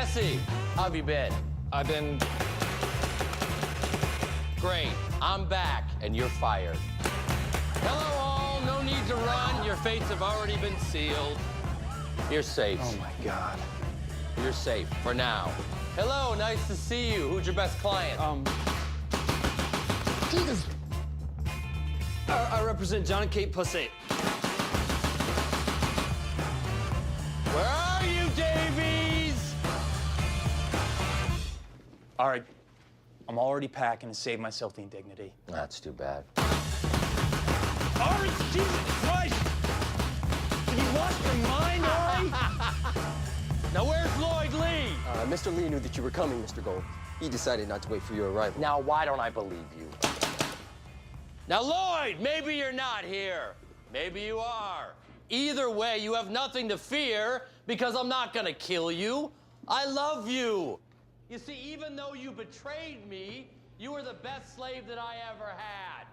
Jesse, how have you been? I've been... Great, I'm back, and you're fired. Hello all, no need to run. Your fates have already been sealed. You're safe. Oh my God. You're safe, for now. Hello, nice to see you. Who's your best client? Jesus. I represent John and Kate Pussate. Where are you, Davies? All right, I'm already packing to save myself the indignity. That's too bad. Ari, Jesus Christ! Did you lost your mind, Ari? Now where's Lloyd Lee? Mr. Lee knew that you were coming, Mr. Gold. He decided not to wait for your arrival. Now why don't I believe you? Now Lloyd, maybe you're not here. Maybe you are. Either way, you have nothing to fear because I'm not gonna kill you. I love you. You see, even though you betrayed me, you were the best slave that I ever had.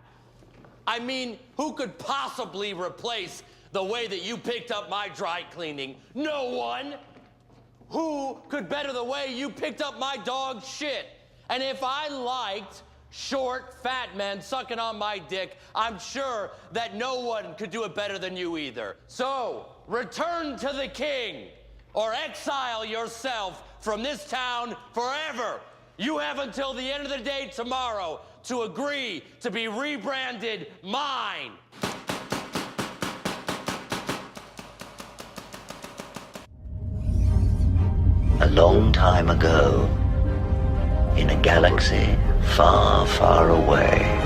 I mean, who could possibly replace the way that you picked up my dry cleaning? No one. Who could better the way you picked up my dog shit? And if I liked short, fat men sucking on my dick, I'm sure that no one could do it better than you either. So, return to the king, or exile yourself from this town forever. You have until the end of the day tomorrow to agree to be rebranded mine. A long time ago, in a galaxy far, far away.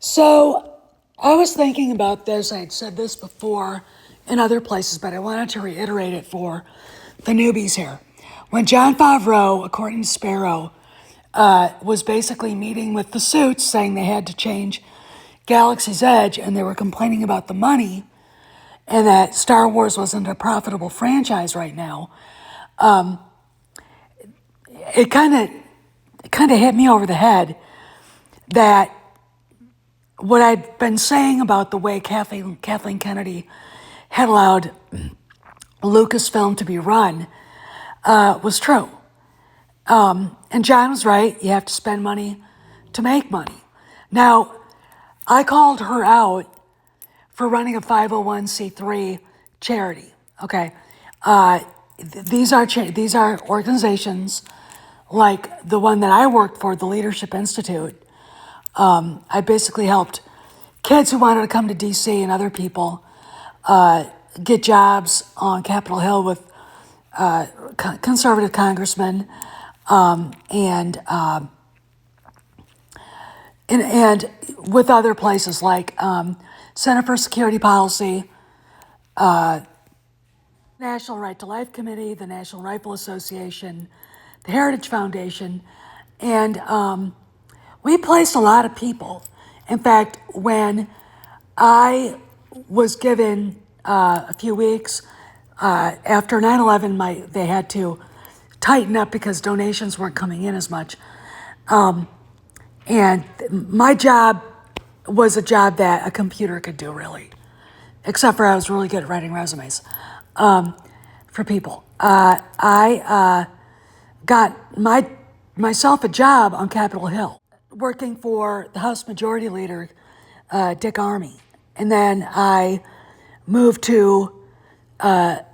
So I was thinking about this. I had said this before in other places, but I wanted to reiterate it for the newbies here. When Jon Favreau, according to Sparrow, was basically meeting with the suits saying they had to change Galaxy's Edge and they were complaining about the money and that Star Wars wasn't a profitable franchise right now, it kind of hit me over the head that what I'd been saying about the way Kathleen Kennedy had allowed Lucasfilm to be run was true. And John was right. You have to spend money to make money. Now, I called her out for running a 501c3 charity. Okay, these are organizations like the one that I worked for, the Leadership Institute. I basically helped kids who wanted to come to DC and other people get jobs on Capitol Hill with conservative congressmen and with other places like Center for Security Policy, National Right to Life Committee, the National Rifle Association, the Heritage Foundation, and we placed a lot of people. In fact, when I was given a few weeks after 9/11, they had to tighten up because donations weren't coming in as much. And my job was a job that a computer could do, really, except for I was really good at writing resumes for people. I got myself a job on Capitol Hill, working for the House Majority Leader, Dick Armey. And then I moved to the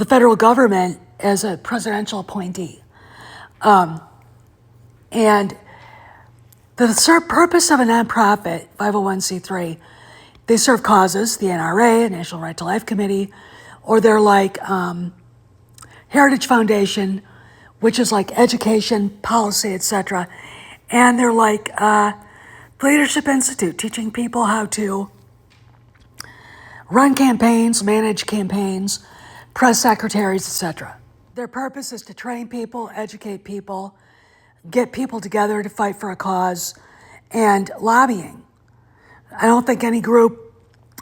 federal government as a presidential appointee. And the purpose of a nonprofit, 501c3, they serve causes, the NRA, National Right to Life Committee, or they're like Heritage Foundation, which is like education, policy, etc. And they're like Leadership Institute, teaching people how to run campaigns, manage campaigns, press secretaries, etc. Their purpose is to train people, educate people, get people together to fight for a cause and lobbying. I don't think any group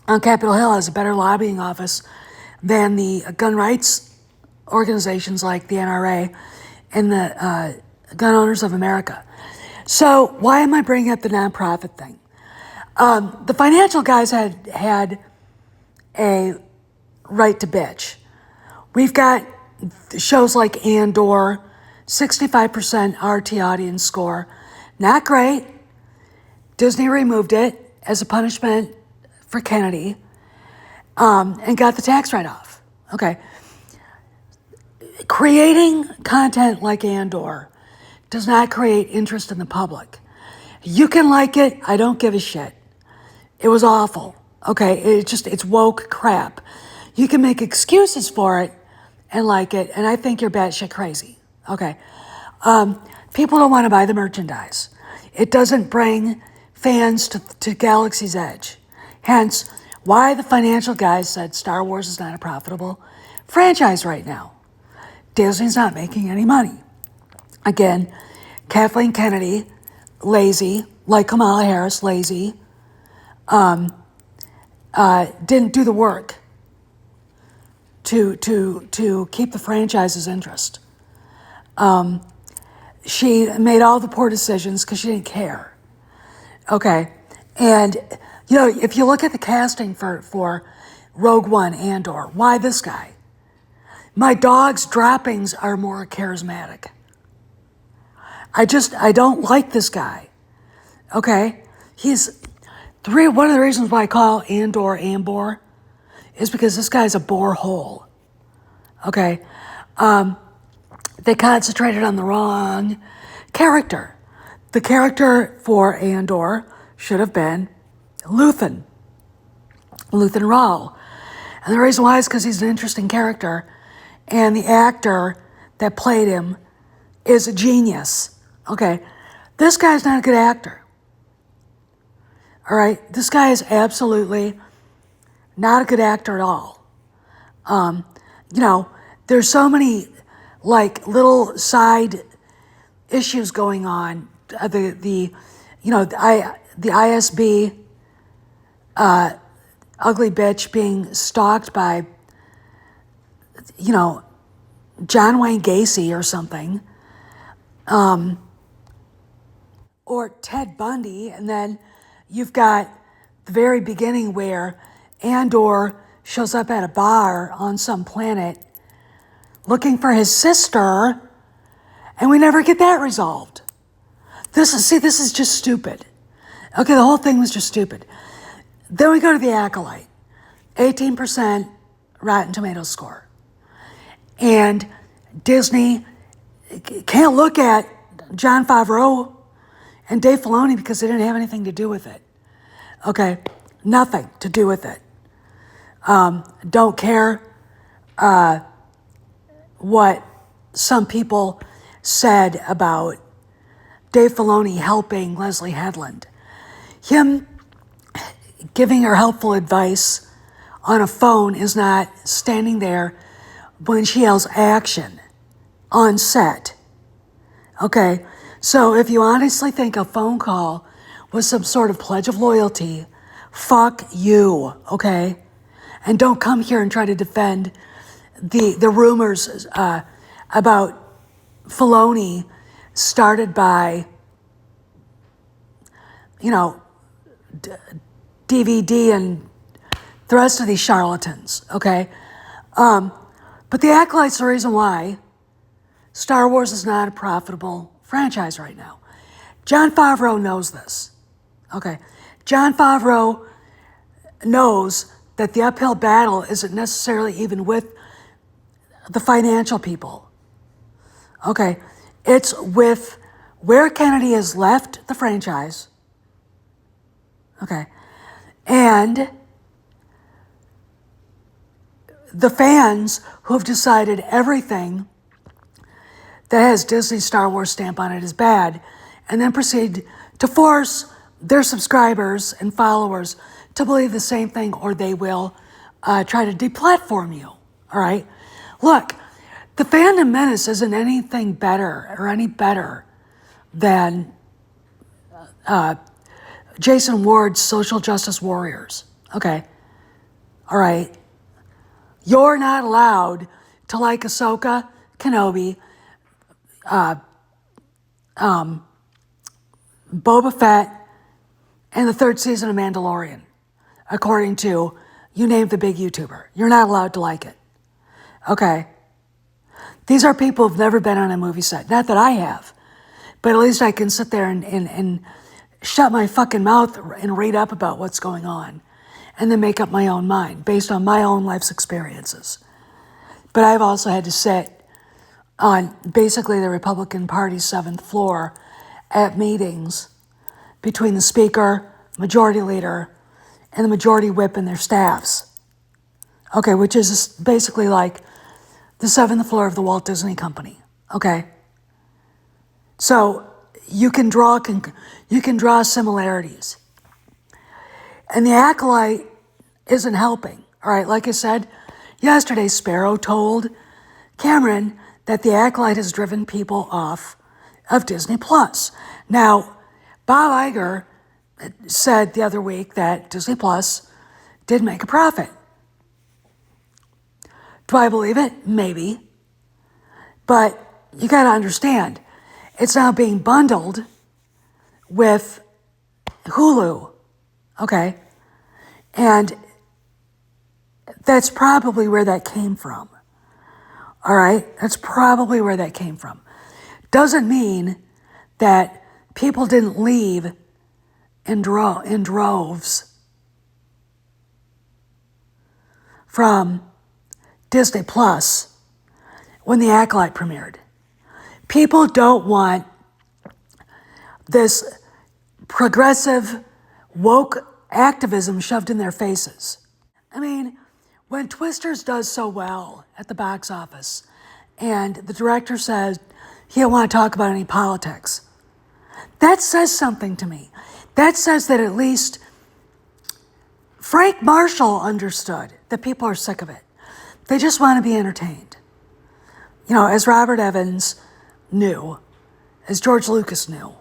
on Capitol Hill has a better lobbying office than the gun rights organizations like the NRA and the Gun Owners of America. So why am I bringing up the nonprofit thing? The financial guys had a right to bitch. We've got shows like Andor, 65% RT audience score. Not great. Disney removed it as a punishment for Kennedy and got the tax write-off. Okay. Creating content like Andor does not create interest in the public. You can like it. I don't give a shit. It was awful. Okay. It's woke crap. You can make excuses for it and like it, and I think you're batshit crazy. Okay. People don't want to buy the merchandise. It doesn't bring fans to Galaxy's Edge. Hence, why the financial guys said Star Wars is not a profitable franchise right now. Disney's not making any money. Again, Kathleen Kennedy, lazy, like Kamala Harris, lazy, didn't do the work to keep the franchise's interest. She made all the poor decisions because she didn't care. Okay, and if you look at the casting for Rogue One, Andor, why this guy? My dog's droppings are more charismatic. I don't like this guy. Okay, one of the reasons why I call Andor Ambor is because this guy's a bore hole. Okay, they concentrated on the wrong character. The character for Andor should have been Luthen Rawl. And the reason why is because he's an interesting character, and the actor that played him is a genius. Okay, this guy's not a good actor. All right, this guy is absolutely not a good actor at all. There's so many like little side issues going on. The ISB ugly bitch being stalked by John Wayne Gacy or something, or Ted Bundy, and then you've got the very beginning where Andor shows up at a bar on some planet looking for his sister, and we never get that resolved. This is just stupid. Okay, the whole thing was just stupid. Then we go to The Acolyte, 18% Rotten Tomatoes score. And Disney can't look at Jon Favreau and Dave Filoni because they didn't have anything to do with it. Okay, nothing to do with it. Don't care what some people said about Dave Filoni helping Leslie Headland. Him giving her helpful advice on a phone is not standing there when she yells action on set. Okay, so if you honestly think a phone call was some sort of pledge of loyalty, fuck you, okay? And don't come here and try to defend the rumors about Filoni started by, DVD and the rest of these charlatans, okay? But The Acolyte's the reason why Star Wars is not a profitable franchise right now. Jon Favreau knows this, okay? Jon Favreau knows that the uphill battle isn't necessarily even with the financial people, okay? It's with where Kennedy has left the franchise, okay? And the fans who have decided everything that has Disney's Star Wars stamp on it is bad, and then proceed to force their subscribers and followers to believe the same thing, or they will try to deplatform you, all right? Look, the fandom menace isn't anything better or any better than Jason Ward's social justice warriors. Okay. All right. You're not allowed to like Ahsoka, Kenobi, Boba Fett, and the third season of Mandalorian, according to you name the big YouTuber. You're not allowed to like it. Okay. These are people who've never been on a movie set. Not that I have, but at least I can sit there and shut my fucking mouth and read up about what's going on and then make up my own mind based on my own life's experiences. But I've also had to sit on basically the Republican Party's 7th floor at meetings between the Speaker, Majority Leader, and the Majority Whip and their staffs. Okay, which is basically like the 7th floor of the Walt Disney Company. Okay? So you can draw similarities. And the acolyte isn't helping. All right, like I said, yesterday Sparrow told Cameron that the acolyte has driven people off of Disney Plus. Now, Bob Iger said the other week that Disney Plus did make a profit. Do I believe it? Maybe. But you got to understand, it's now being bundled with Hulu, okay? And that's probably where that came from, all right? That's probably where that came from. Doesn't mean that people didn't leave in droves from Disney Plus when The Acolyte premiered. People don't want this progressive, woke activism shoved in their faces. I mean, when Twisters does so well at the box office and the director says he don't want to talk about any politics, that says something to me. That says that at least Frank Marshall understood that people are sick of it. They just want to be entertained. You know, as Robert Evans knew, as George Lucas knew.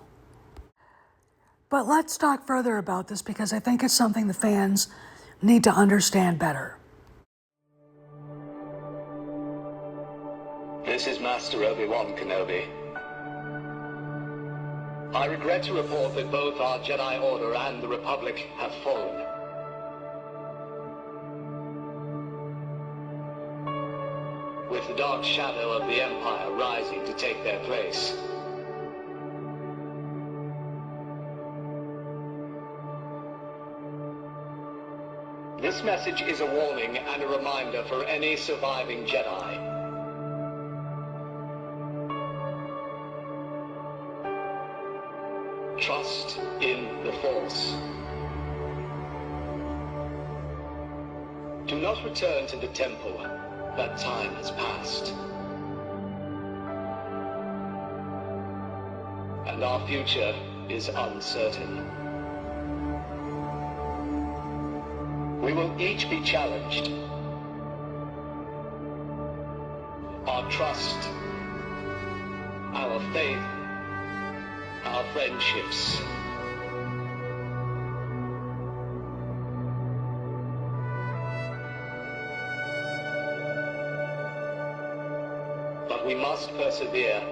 But let's talk further about this because I think it's something the fans need to understand better. This is Master Obi-Wan Kenobi. I regret to report that both our Jedi Order and the Republic have fallen. With the dark shadow of the Empire rising to take their place. This message is a warning and a reminder for any surviving Jedi. Trust in the Force. Do not return to the temple. That time has passed. And our future is uncertain. We will each be challenged. Our trust, our faith, our friendships. But we must persevere.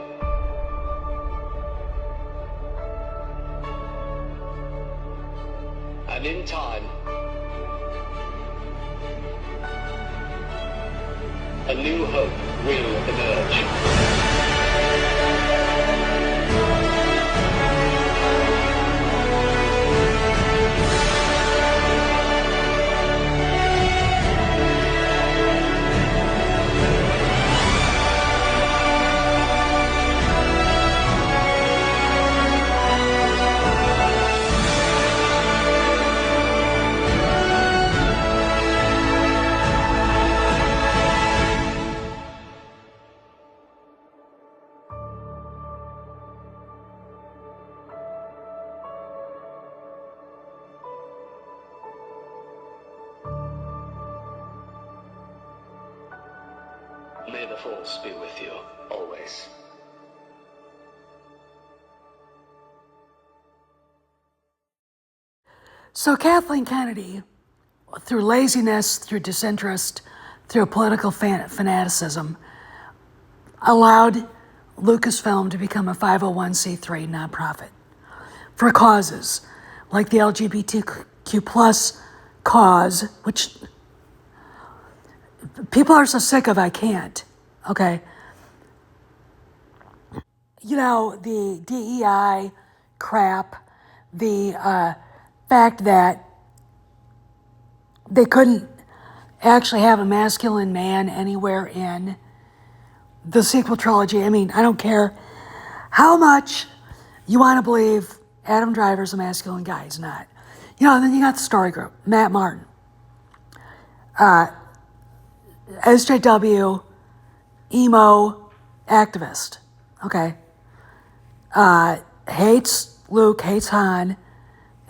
And in time, a new hope will emerge. May the Force be with you, always. So Kathleen Kennedy, through laziness, through disinterest, through political fanaticism, allowed Lucasfilm to become a 501c3 nonprofit for causes like the LGBTQ plus cause, which people are so sick of, I can't, okay? You know, the DEI crap, the fact that they couldn't actually have a masculine man anywhere in the sequel trilogy. I mean, I don't care how much you want to believe Adam Driver's a masculine guy. He's not. You know, and then you got the story group, Matt Martin. SJW, emo, activist, okay? Hates Luke, hates Han,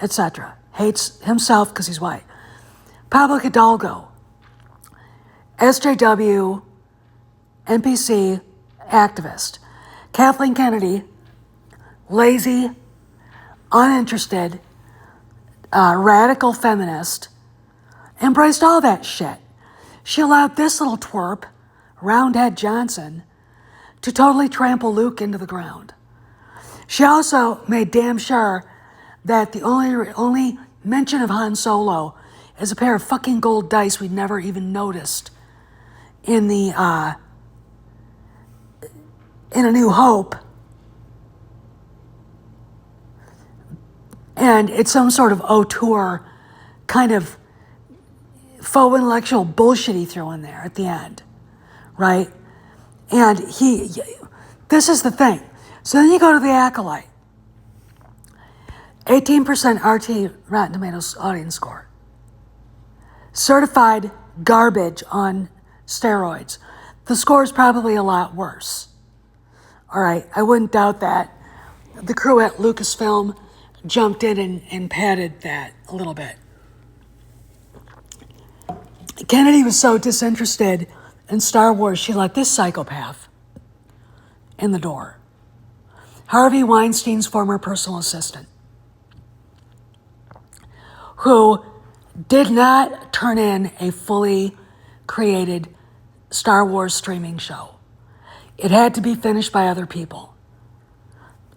etc. Hates himself because he's white. Pablo Hidalgo, SJW, NPC, activist. Kathleen Kennedy, lazy, uninterested, radical feminist, embraced all that shit. She allowed this little twerp, Roundhead Johnson, to totally trample Luke into the ground. She also made damn sure that the only mention of Han Solo is a pair of fucking gold dice we'd never even noticed in the in A New Hope. And it's some sort of auteur kind of faux intellectual bullshit he threw in there at the end, right? And this is the thing. So then you go to The Acolyte. 18% RT Rotten Tomatoes audience score. Certified garbage on steroids. The score is probably a lot worse. All right, I wouldn't doubt that. The crew at Lucasfilm jumped in and padded that a little bit. Kennedy was so disinterested in Star Wars, she let this psychopath in the door. Harvey Weinstein's former personal assistant, who did not turn in a fully created Star Wars streaming show. It had to be finished by other people.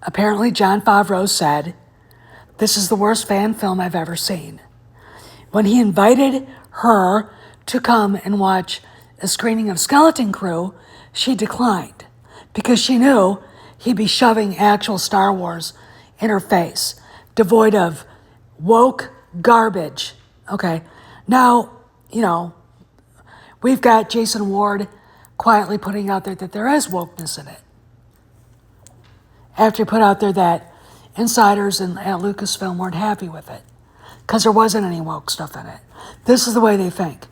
Apparently, Jon Favreau said, "This is the worst fan film I've ever seen." When he invited her to come and watch a screening of Skeleton Crew, she declined because she knew he'd be shoving actual Star Wars in her face, devoid of woke garbage. Okay, now, you know, we've got Jason Ward quietly putting out there that there is wokeness in it. After he put out there that insiders at Lucasfilm weren't happy with it because there wasn't any woke stuff in it. This is the way they think.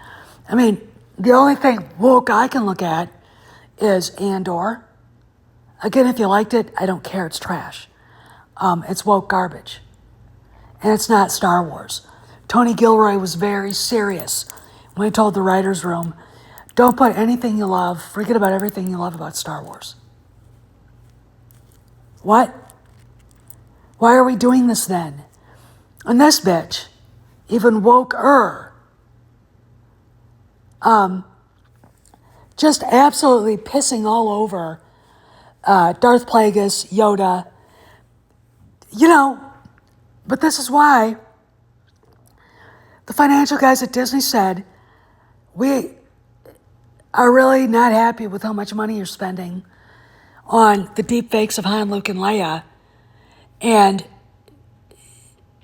I mean, the only thing woke I can look at is Andor. Again, if you liked it, I don't care. It's trash. It's woke garbage. And it's not Star Wars. Tony Gilroy was very serious when he told the writer's room, don't put anything you love, forget about everything you love about Star Wars. What? Why are we doing this then? And this bitch, even woke-er, just absolutely pissing all over Darth Plagueis, Yoda. You know, but this is why the financial guys at Disney said, we are really not happy with how much money you're spending on the deep fakes of Han, Luke, and Leia. And,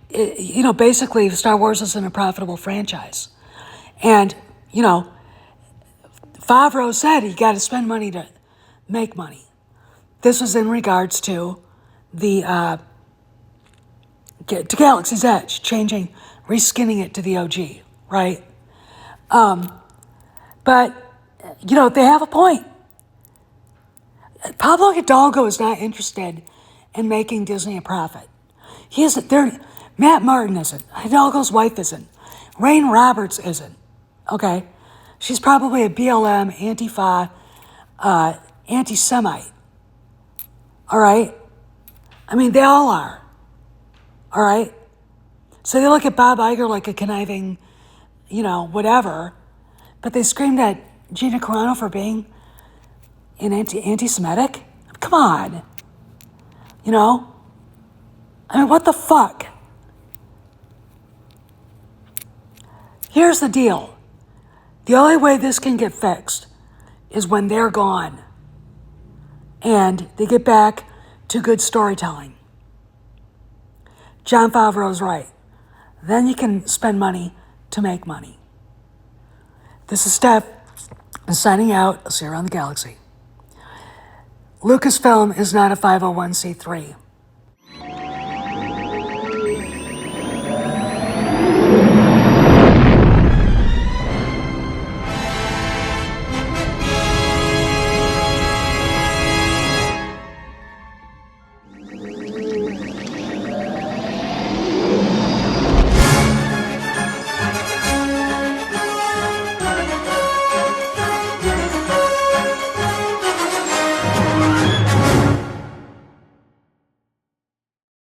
you know, basically Star Wars isn't a profitable franchise. And, you know, Favreau said you got to spend money to make money. This was in regards to the to Galaxy's Edge, reskinning it to the OG, right? But, you know, they have a point. Pablo Hidalgo is not interested in making Disney a profit. He isn't. Matt Martin isn't. Hidalgo's wife isn't. Rain Roberts isn't. Okay? She's probably a BLM, Antifa, anti-Semite. All right? I mean, they all are. All right? So they look at Bob Iger like a conniving, whatever, but they screamed at Gina Carano for being an anti-Semitic? Come on. I mean, what the fuck? Here's the deal. The only way this can get fixed is when they're gone and they get back to good storytelling. Jon Favreau's right. Then you can spend money to make money. This is Steph signing out. I'll see you around the galaxy. Lucasfilm is not a 501c3.